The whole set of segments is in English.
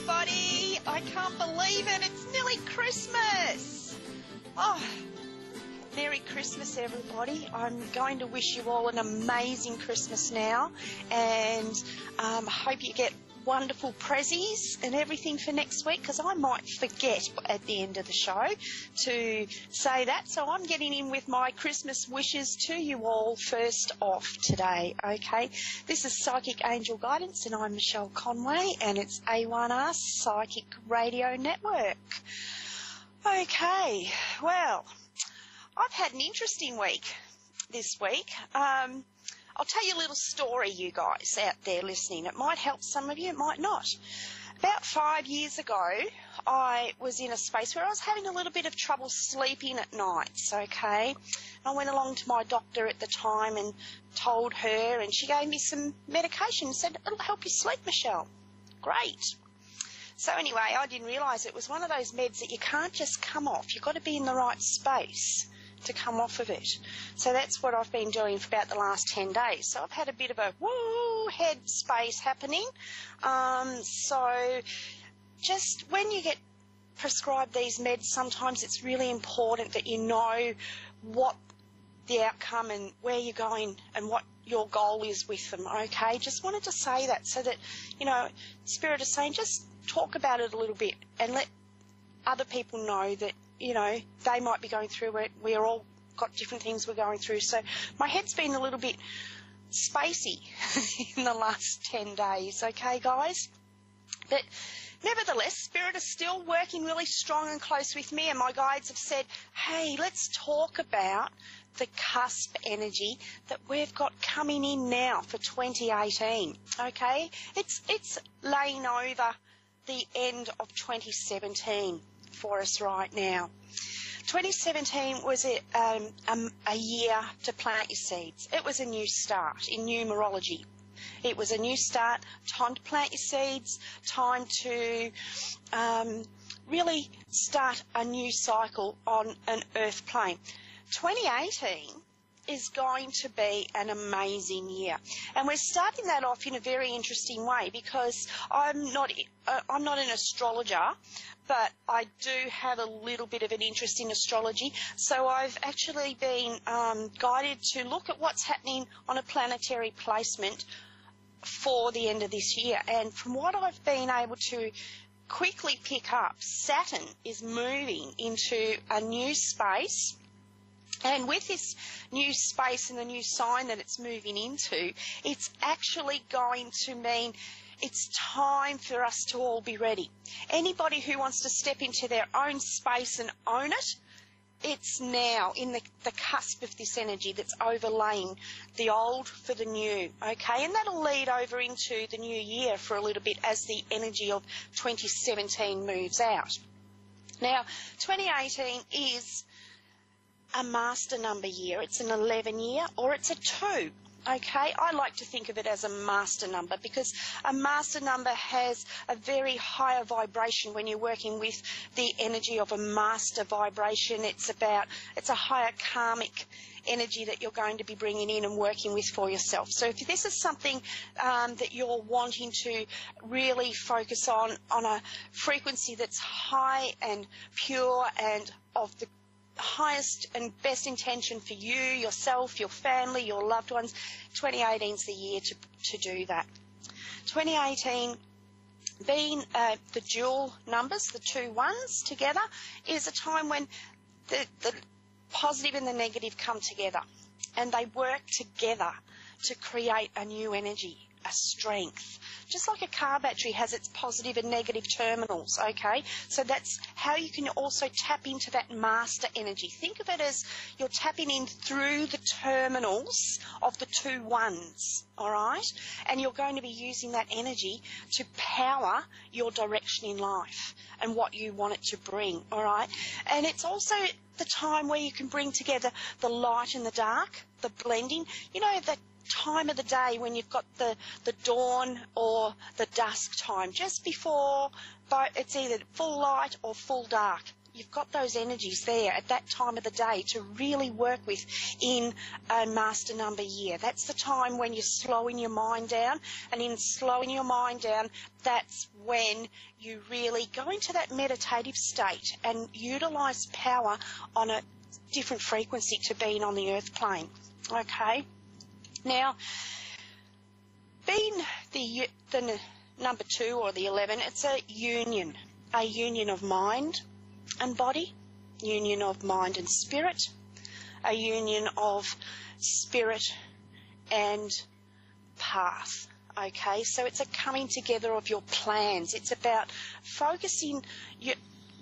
everybody. I can't believe it. It's nearly Christmas. Oh, Merry Christmas, everybody. I'm going to wish you all an amazing Christmas now, and hope you get wonderful prezzies and everything for next week, because I might forget at the end of the show to say that. So I'm getting in with my Christmas wishes to you all first off today, okay? This is Psychic Angel Guidance, and I'm Michelle Conway, and it's A1R Psychic Radio Network. Okay, well, I've had an interesting week this week. I'll tell you a little story, you guys out there listening. It might help some of you, it might not. About 5 years ago, I was in a space where I was having a little bit of trouble sleeping at nights, okay? I went along to my doctor at the time and told her, and she gave me some medication and said, "It'll help you sleep, Michelle." Great. So anyway, I didn't realise it was one of those meds that you can't just come off. You've got to be in the right space to come off of it. So that's what I've been doing for about the last 10 days. So I've had a bit of a woo head space happening. So just when you get prescribed these meds, sometimes it's really important that you know what the outcome and where you're going and what your goal is with them, okay? Just wanted to say that so that, you know, Spirit is saying just talk about it a little bit and let other people know that, you know, they might be going through it. We're all got different things we're going through. So my head's been a little bit spacey in the last 10 days, okay, guys? But nevertheless, Spirit is still working really strong and close with me, and my guides have said, hey, let's talk about the cusp energy that we've got coming in now for 2018, okay? It's laying over the end of 2017 for us right now. 2017 was a year to plant your seeds. It was a new start in numerology. It was a new start, time to plant your seeds, time to really start a new cycle on an earth plane. 2018 is going to be an amazing year, and we're starting that off in a very interesting way, because I'm not an astrologer, but I do have a little bit of an interest in astrology. So I've actually been guided to look at what's happening on a planetary placement for the end of this year. And from what I've been able to quickly pick up, Saturn is moving into a new space. And with this new space and the new sign that it's moving into, it's actually going to mean it's time for us to all be ready. Anybody who wants to step into their own space and own it, it's now in the cusp of this energy that's overlaying the old for the new, okay? And that'll lead over into the new year for a little bit as the energy of 2017 moves out. Now, 2018 is a master number year. It's an 11 year, or it's a 2. Okay, I like to think of it as a master number, because a master number has a very higher vibration when you're working with the energy of a master vibration. It's a higher karmic energy that you're going to be bringing in and working with for yourself. So if this is something that you're wanting to really focus on a frequency that's high and pure and of the highest and best intention for you, yourself, your family, your loved ones, 2018 is the year to do that. 2018 being the dual numbers, the 2 ones together, is a time when the positive and the negative come together, and they work together to create a new energy, a strength. Just like a car battery has its positive and negative terminals, okay? So that's how you can also tap into that master energy. Think of it as you're tapping in through the terminals of the 2 ones, all right? And you're going to be using that energy to power your direction in life and what you want it to bring, all right? And it's also the time where you can bring together the light and the dark, the blending. You know, that time of the day when you've got the dawn or the dusk time, just before, but it's either full light or full dark. you've got those energies there at that time of the day to really work with in a master number year. That's the time when you're slowing your mind down, and in slowing your mind down, that's when you really go into that meditative state and utilize power on a different frequency to being on the earth plane. Okay? Now, being the number 2 or the 11, it's a union of mind and body, union of mind and spirit, a union of spirit and path. Okay, so it's a coming together of your plans. It's about focusing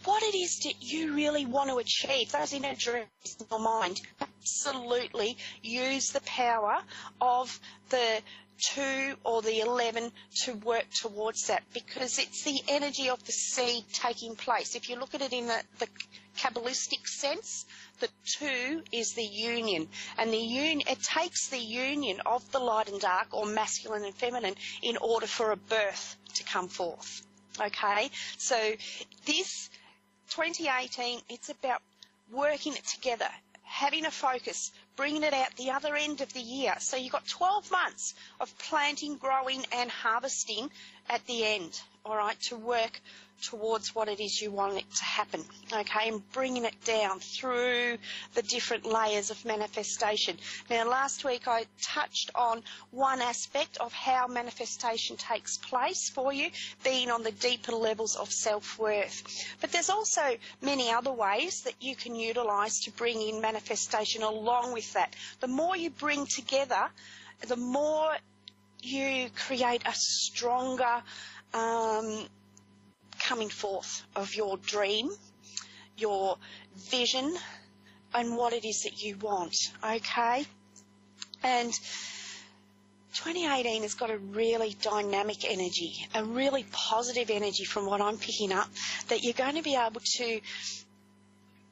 what it is that you really want to achieve, those inner dreams in your mind. Absolutely use the power of the 2 or the 11 to work towards that, because it's the energy of the seed taking place. If you look at it in the Kabbalistic sense, the 2 is the union, and it takes the union of the light and dark, or masculine and feminine, in order for a birth to come forth. Okay, so this 2018, it's about working it together, having a focus, bringing it out the other end of the year. So you've got 12 months of planting, growing and harvesting at the end, all right, to work towards what it is you want it to happen, okay, and bringing it down through the different layers of manifestation. Now, last week I touched on one aspect of how manifestation takes place for you, being on the deeper levels of self-worth. But there's also many other ways that you can utilise to bring in manifestation along with that. The more you bring together, the more you create a stronger coming forth of your dream, your vision, and what it is that you want, okay? And 2018 has got a really dynamic energy, a really positive energy from what I'm picking up, that you're going to be able to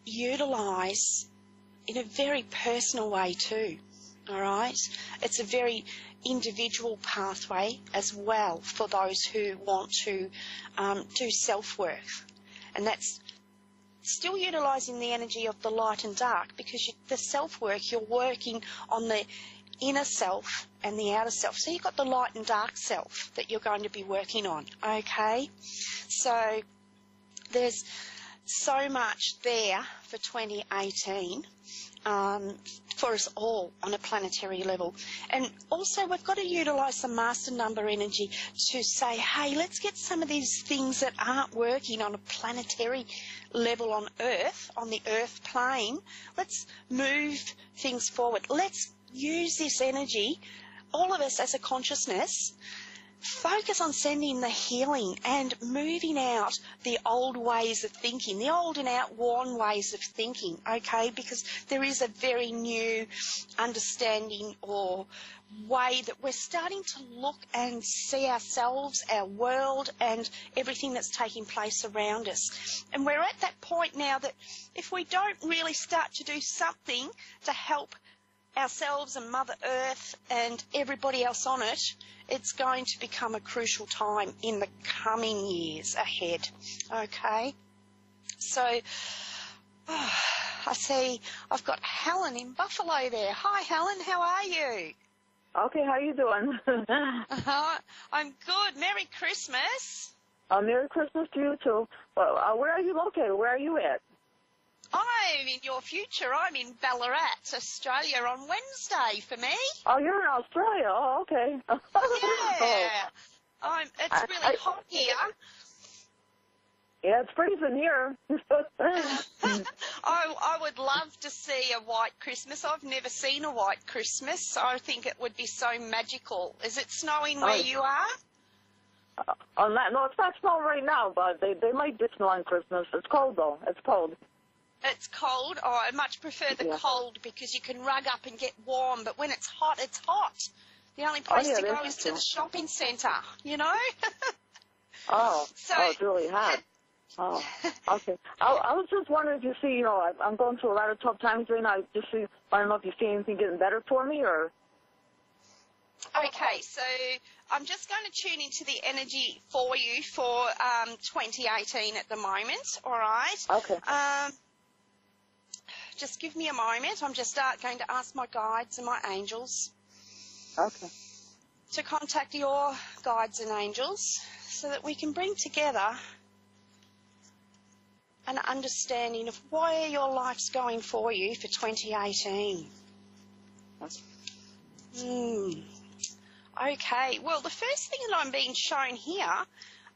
utilise in a very personal way too, all right? It's a very individual pathway as well for those who want to do self-work. And that's still utilising the energy of the light and dark, because the self-work, you're working on the inner self and the outer self. So you've got the light and dark self that you're going to be working on, okay? So there's so much there for 2018 for us all on a planetary level. And also we've got to utilise the master number energy to say, hey, let's get some of these things that aren't working on a planetary level on Earth, on the Earth plane, let's move things forward. Let's use this energy, all of us as a consciousness, focus on sending the healing and moving out the old ways of thinking, the old and outworn ways of thinking, okay? Because there is a very new understanding or way that we're starting to look and see ourselves, our world, and everything that's taking place around us. And we're at that point now that if we don't really start to do something to help ourselves and Mother Earth and everybody else on it, it's going to become a crucial time in the coming years ahead, okay? So, I see I've got Helen in Buffalo there. Hi, Helen, how are you? Okay, how you doing? I'm good. Merry Christmas. Merry Christmas to you, too. Well, where are you located? Where are you at? I'm in your future. I'm in Ballarat, Australia, on Wednesday for me. Oh, you're in Australia. Oh, okay. Yeah. It's really hot here. Yeah, it's freezing here. I would love to see a white Christmas. I've never seen a white Christmas. I think it would be so magical. Is it snowing where you are? No, it's not snowing right now, but they might be snow on Christmas. It's cold, though. It's cold. It's cold. Oh, I much prefer the cold because you can rug up and get warm. But when it's hot, it's hot. The only place to go is to the shopping centre, you know? It's really hot. Oh, okay. I was just wondering if you see, you know, I'm going through a lot of tough times right now. I don't know if you see anything getting better for me or... Okay, so I'm just going to tune into the energy for you for 2018 at the moment, all right? Okay. Just give me a moment. I'm just going to ask my guides and my angels Okay. to contact your guides and angels so that we can bring together an understanding of where your life's going for you for 2018. Okay, well, the first thing that I'm being shown here,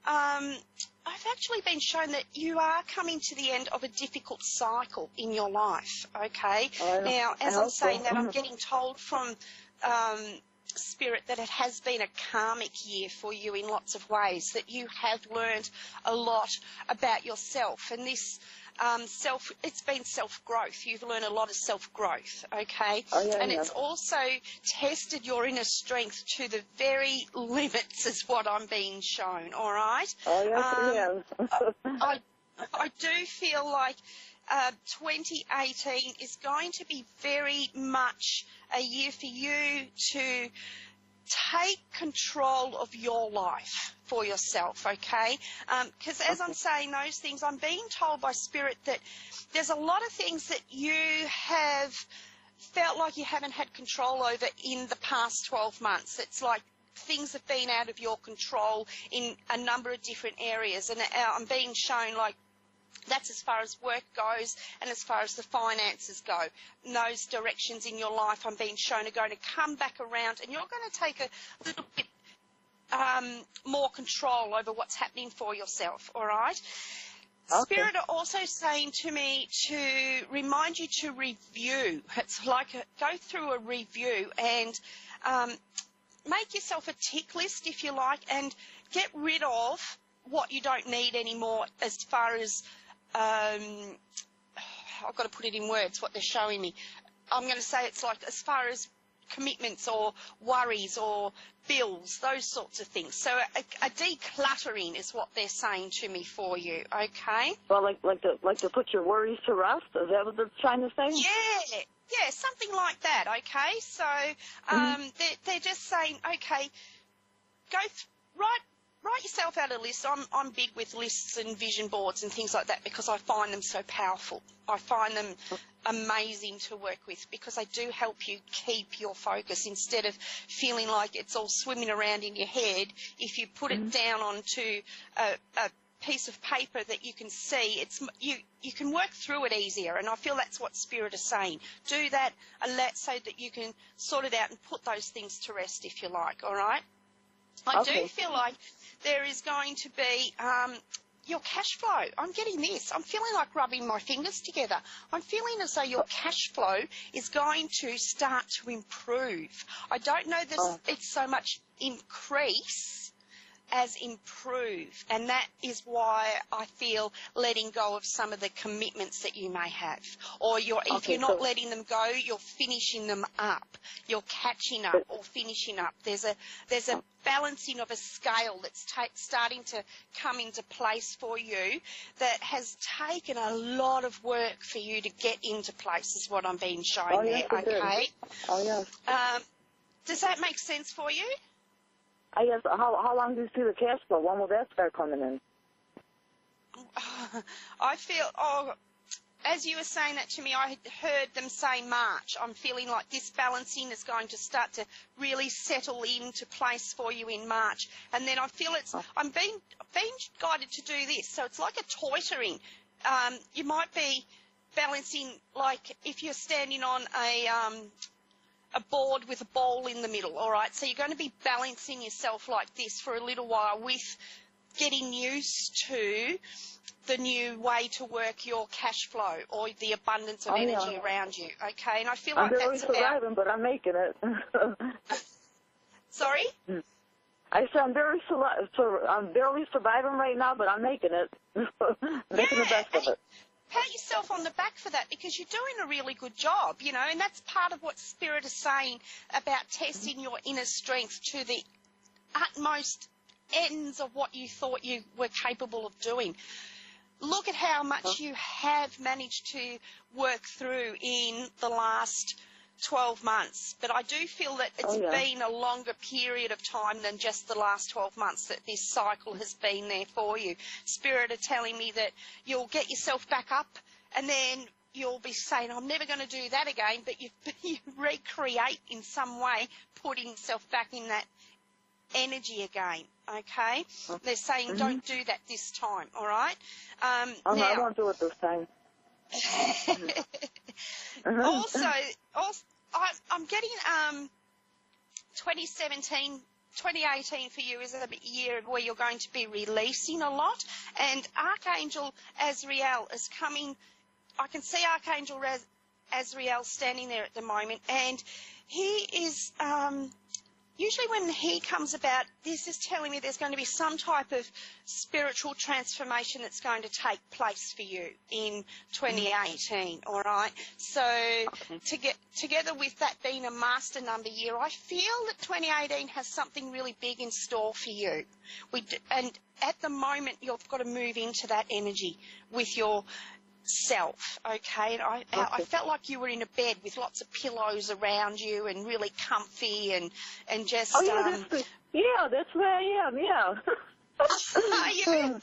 I've actually been shown that you are coming to the end of a difficult cycle in your life, okay? Now, as I'm saying that, I'm getting told from Spirit that it has been a karmic year for you in lots of ways, that you have learned a lot about yourself, and this it's been self-growth. You've learned a lot of self-growth, okay? And it's also tested your inner strength to the very limits is what I'm being shown, all right? I do feel like 2018 is going to be very much a year for you to take control of your life for yourself, okay? Because as I'm saying those things, I'm being told by Spirit that there's a lot of things that you have felt like you haven't had control over in the past 12 months. It's like things have been out of your control in a number of different areas, and I'm being shown like that's as far as work goes and as far as the finances go. And those directions in your life I'm being shown are going to come back around, and you're going to take a little bit more control over what's happening for yourself, all right? Spirit are also saying to me to remind you to review. It's like go through a review and make yourself a tick list, if you like, and get rid of what you don't need anymore as far as I've got to put it in words, what they're showing me. I'm going to say it's like as far as commitments or worries or bills, those sorts of things. So a decluttering is what they're saying to me for you, okay? Well, like to put your worries to rest? Is that what they're trying to say? Yeah, something like that, okay? So they're just saying, okay, go write yourself out a list. I'm big with lists and vision boards and things like that because I find them so powerful. I find them amazing to work with because they do help you keep your focus instead of feeling like it's all swimming around in your head. If you put it down onto a piece of paper that you can see, you can work through it easier, and I feel that's what Spirit is saying. Do that so that you can sort it out and put those things to rest, if you like, all right? I do feel like there is going to be your cash flow. I'm getting this. I'm feeling like rubbing my fingers together. I'm feeling as though your cash flow is going to start to improve. I don't know that it's so much increase as improve, and that is why I feel letting go of some of the commitments that you may have, or if you're not letting them go, you're finishing them up, you're catching up or finishing up. There's a balancing of a scale that's starting to come into place for you that has taken a lot of work for you to get into place, is what I'm being shown there, okay? Does that make sense for you? Yes. How long do you see the cash flow? When will that start coming in? I feel, as you were saying that to me, I heard them say March. I'm feeling like this balancing is going to start to really settle into place for you in March. And then I feel I'm being guided to do this. So it's like a toitering. You might be balancing, like if you're standing on a board with a ball in the middle, all right? So you're going to be balancing yourself like this for a little while with getting used to the new way to work your cash flow or the abundance of energy around you, okay? And I feel like that's about... I'm barely surviving, but I'm making it. Sorry? I said I'm barely surviving right now, but I'm making it. Making the best of it. Pat yourself on the back for that because you're doing a really good job, you know, and that's part of what Spirit is saying about testing your inner strength to the utmost ends of what you thought you were capable of doing. Look at how much you have managed to work through in the last 12 months, but I do feel that it's been a longer period of time than just the last 12 months that this cycle has been there for you. Spirit are telling me that you'll get yourself back up, and then you'll be saying, I'm never going to do that again, but you recreate in some way, putting yourself back in that energy again, okay? They're saying don't do that this time, all right? Now, I won't do it this time. Also, I'm getting 2018 for you is a year where you're going to be releasing a lot, and Archangel Azrael is coming. I can see Archangel Azrael standing there at the moment, and he is usually when he comes about, this is telling me there's going to be some type of spiritual transformation that's going to take place for you in 2018, all right? So together with that being a master number year, I feel that 2018 has something really big in store for you. And at the moment, you've got to move into that energy with your self, okay? And I felt like you were in a bed with lots of pillows around you and really comfy and just... Oh, yeah, that's where I am, yeah. Are you?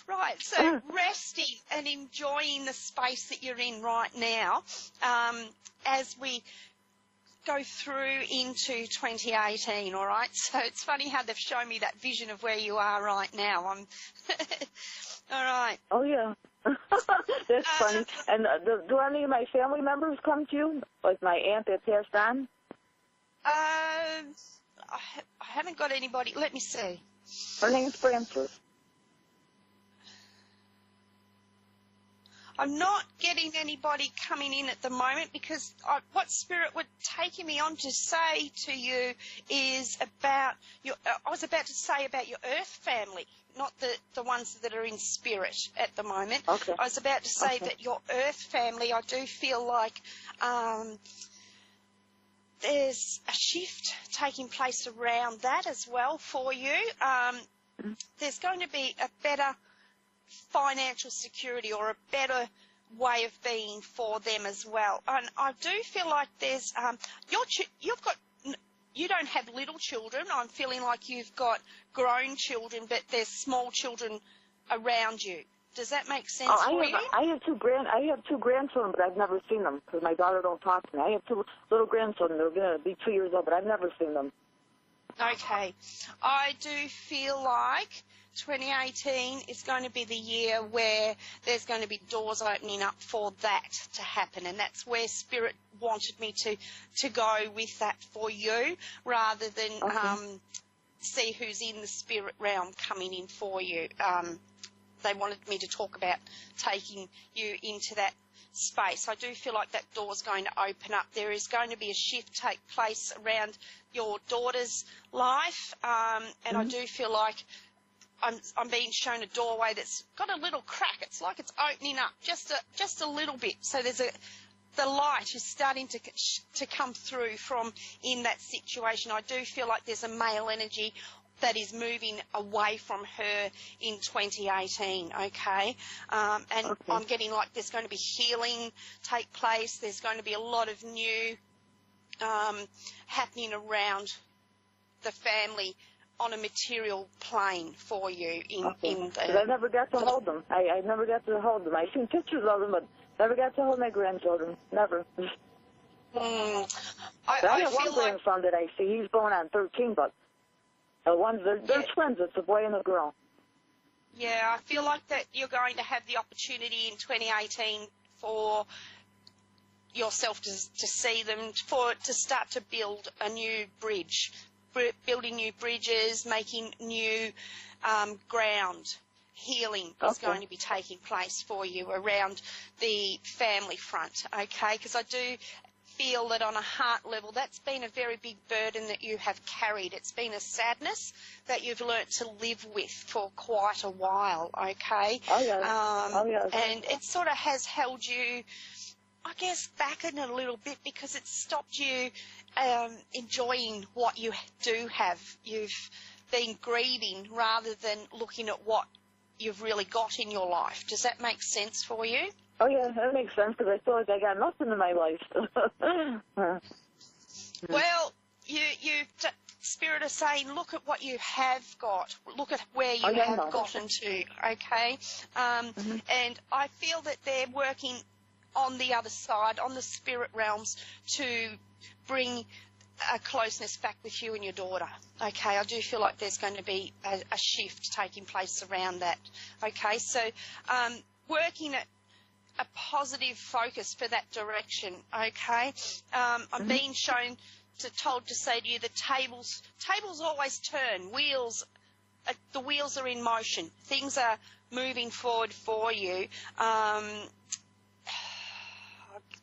Right, so resting and enjoying the space that you're in right now as we go through into 2018, all right? So it's funny how they've shown me that vision of where you are right now. All right. Oh, yeah. That's funny. And do any of my family members come to you? Like my aunt that passed on? I haven't got anybody. Let me see. Her name's Frances. I'm not getting anybody coming in at the moment because what Spirit were taking me on to say to you is about your. I was about to say about your Earth family, not the ones that are in spirit at the moment. Okay. I was about to say that your Earth family, I do feel like there's a shift taking place around that as well for you. There's going to be a better financial security or a better way of being for them as well. And I do feel like there's you don't have little children. I'm feeling like you've got grown children, but there's small children around you. Does that make sense for you? I have two grandchildren, but I've never seen them because my daughter don't talk to me. I have two little grandchildren. They're going to be 2 years old, but I've never seen them. Okay. I do feel like 2018 is going to be the year where there's going to be doors opening up for that to happen, and that's where Spirit wanted me to go with that for you rather than see who's in the spirit realm coming in for you. They wanted me to talk about taking you into that space. I do feel like that door's going to open up. There is going to be a shift take place around your daughter's life, and I do feel like I'm being shown a doorway that's got a little crack. It's like it's opening up just a little bit. So the light is starting to come through from in that situation. I do feel like there's a male energy that is moving away from her in 2018, okay? And I'm getting like there's going to be healing take place. There's going to be a lot of new happening around the family on a material plane for you. I never got to hold them. I never got to hold them. I've seen pictures of them, but never got to hold my grandchildren. Never. I have one grandson that I see. He's going on 13, but they're twins. It's a boy and a girl. Yeah, I feel like that you're going to have the opportunity in 2018 for yourself to see them, to start to build a new bridge, building new bridges, making new ground. Healing is going to be taking place for you around the family front, okay? Because I do feel that on a heart level, that's been a very big burden that you have carried. It's been a sadness that you've learnt to live with for quite a while, okay? And it sort of has held you, I guess, back in a little bit because it's stopped you enjoying what you do have. You've been grieving rather than looking at what you've really got in your life. Does that make sense for you? Oh, yeah, that makes sense because I feel like I got nothing in my life. Well, Spirit is saying, look at what you have got. Look at where you have gotten to, okay? And I feel that they're working on the other side, on the spirit realms, to bring a closeness back with you and your daughter, okay? I do feel like there's going to be a shift taking place around that, okay? So working at a positive focus for that direction, okay? I'm being told to say to you the tables always turn. The wheels are in motion. Things are moving forward for you. I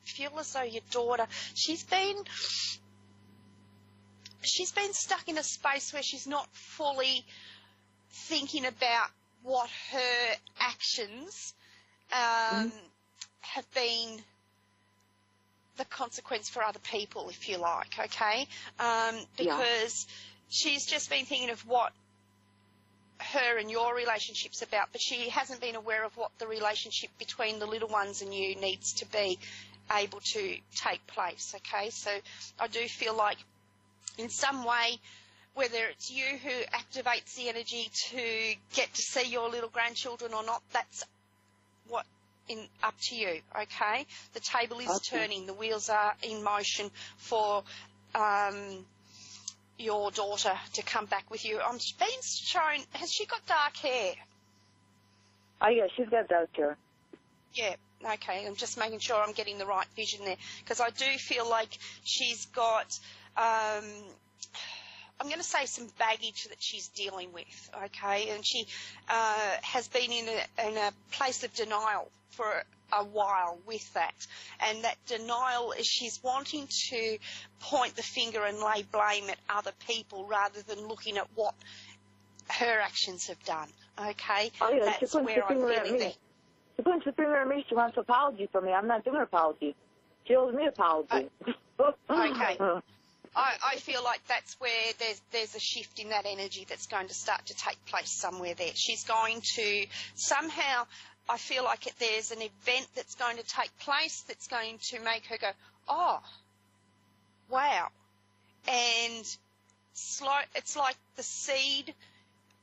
feel as though your daughter, she's been stuck in a space where she's not fully thinking about what her actions have been the consequence for other people, if you like, okay? Because she's just been thinking of what her and your relationship's about, but she hasn't been aware of what the relationship between the little ones and you needs to be able to take place, okay? So I do feel like in some way, whether it's you who activates the energy to get to see your little grandchildren or not, that's up to you, okay? The table is turning. The wheels are in motion for your daughter to come back with you. I'm being shown, has she got dark hair? Oh, yeah, she's got dark hair. Yeah, okay. I'm just making sure I'm getting the right vision there, because I do feel like she's got, I'm going to say, some baggage that she's dealing with, okay? And she has been in a place of denial for a while with that. And that denial is she's wanting to point the finger and lay blame at other people rather than looking at what her actions have done, okay? Oh, yeah, that's where I'm feeling that. She points the finger at me. She wants an apology from me. I'm not doing an apology. She owes me an apology. Okay. I feel like that's where there's a shift in that energy that's going to start to take place somewhere there. She's going to somehow, I feel like there's an event that's going to take place that's going to make her go, oh, wow. And it's like the seed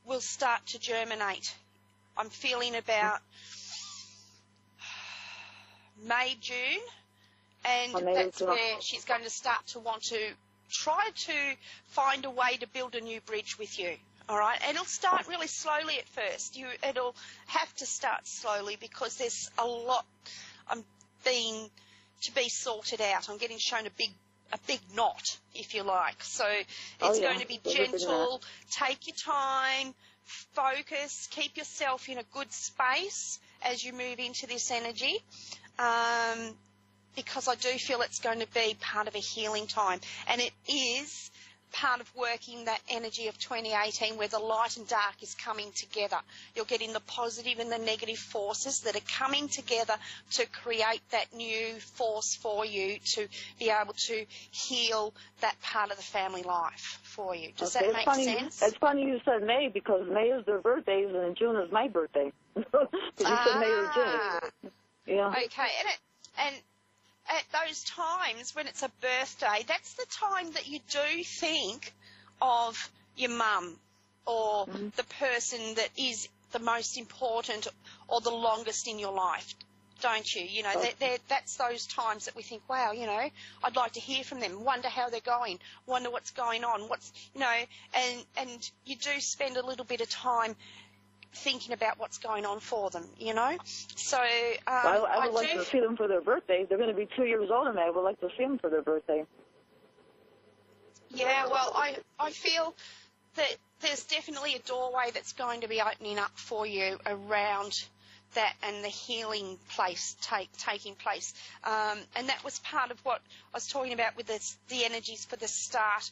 will start to germinate. I'm feeling about May, June, and that's where she's going to start to want to try to find a way to build a new bridge with you, all right? And it'll start really slowly at first. It'll have to start slowly because there's a lot to be sorted out. I'm getting shown a big knot, if you like. So it's going to be gentle. Take your time, focus, keep yourself in a good space as you move into this energy. Because I do feel it's going to be part of a healing time. And it is part of working that energy of 2018 where the light and dark is coming together. You're getting the positive and the negative forces that are coming together to create that new force for you to be able to heal that part of the family life for you. Does that make sense? It's funny you said May because May is their birthdays and June is my birthday. Because you said May or June. Yeah. Okay. And at those times when it's a birthday, that's the time that you do think of your mum or the person that is the most important or the longest in your life, don't you? You know, that's those times that we think, wow, you know, I'd like to hear from them, wonder how they're going, wonder what's going on, and you do spend a little bit of time thinking about what's going on for them, you know. So I would like to see them for their birthday. They're going to be 2 years old, and I would like to see them for their birthday. Yeah, well, I feel that there's definitely a doorway that's going to be opening up for you around that and the healing place taking place. And that was part of what I was talking about with the energies for the start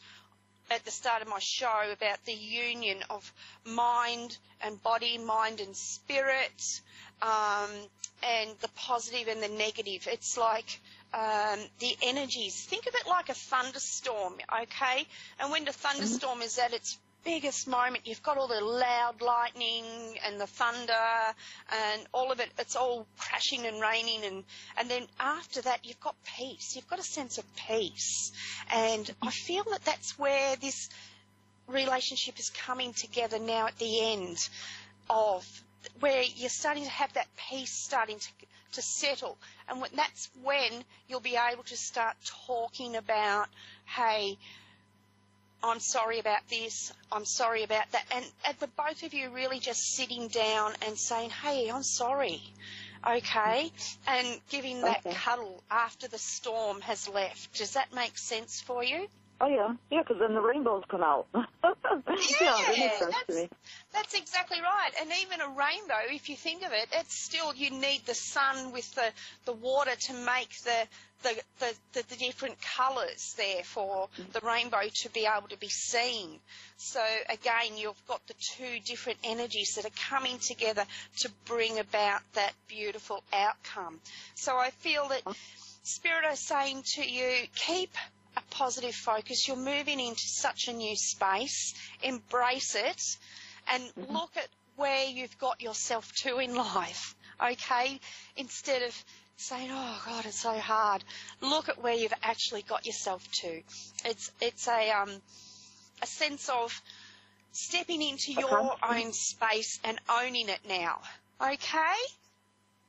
at the start of my show about the union of mind and body, mind and spirit, and the positive and the negative. It's like the energies. Think of it like a thunderstorm, okay? And when the thunderstorm is at its biggest moment. You've got all the loud lightning and the thunder and all of it. It's all crashing and raining. And then after that, you've got peace. You've got a sense of peace. And I feel that that's where this relationship is coming together now at the end of where you're starting to have that peace starting to settle. And that's when you'll be able to start talking about, hey, I'm sorry about this, I'm sorry about that. And the both of you really just sitting down and saying, hey, I'm sorry, okay? And giving that cuddle after the storm has left. Does that make sense for you? Oh, yeah. Yeah, because then the rainbows come out. Yeah, that makes sense to me. That's exactly right. And even a rainbow, if you think of it, it's still, you need the sun with the water to make the different colours there for the rainbow to be able to be seen. So, again, you've got the two different energies that are coming together to bring about that beautiful outcome. So I feel that Spirit are saying to you, keep a positive focus. You're moving into such a new space. Embrace it and look at where you've got yourself to in life, okay? Instead of saying, oh, God, it's so hard. Look at where you've actually got yourself to. It's a sense of stepping into your own space and owning it now, okay?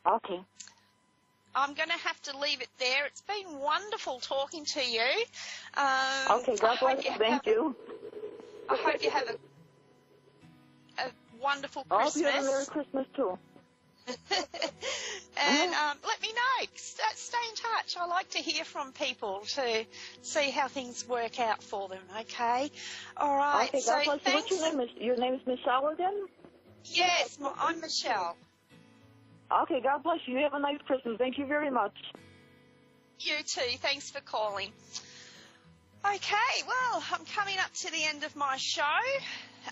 Okay. I'm going to have to leave it there. It's been wonderful talking to you. Okay, God bless you. Thank you. I hope you have a wonderul Christmas. I hope you have a Merry Christmas, too. And let me know. Stay in touch. I like to hear from people to see how things work out for them, okay? All right. Okay, God bless you. What's your name? Your name is Michelle again? Yes, I'm Michelle. Okay, God bless you. You have a nice Christmas. Thank you very much. You too. Thanks for calling. Okay, well, I'm coming up to the end of my show.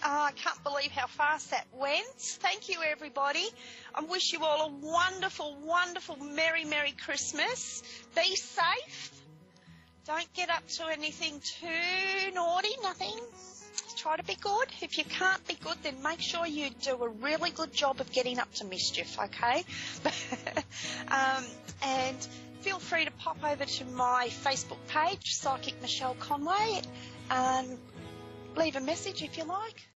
I can't believe how fast that went. Thank you, everybody. I wish you all a wonderful, wonderful, Merry, Merry Christmas. Be safe. Don't get up to anything too naughty, nothing. Try to be good. If you can't be good, then make sure you do a really good job of getting up to mischief, okay? And feel free to pop over to my Facebook page, Psychic Michelle Conway, and leave a message if you like.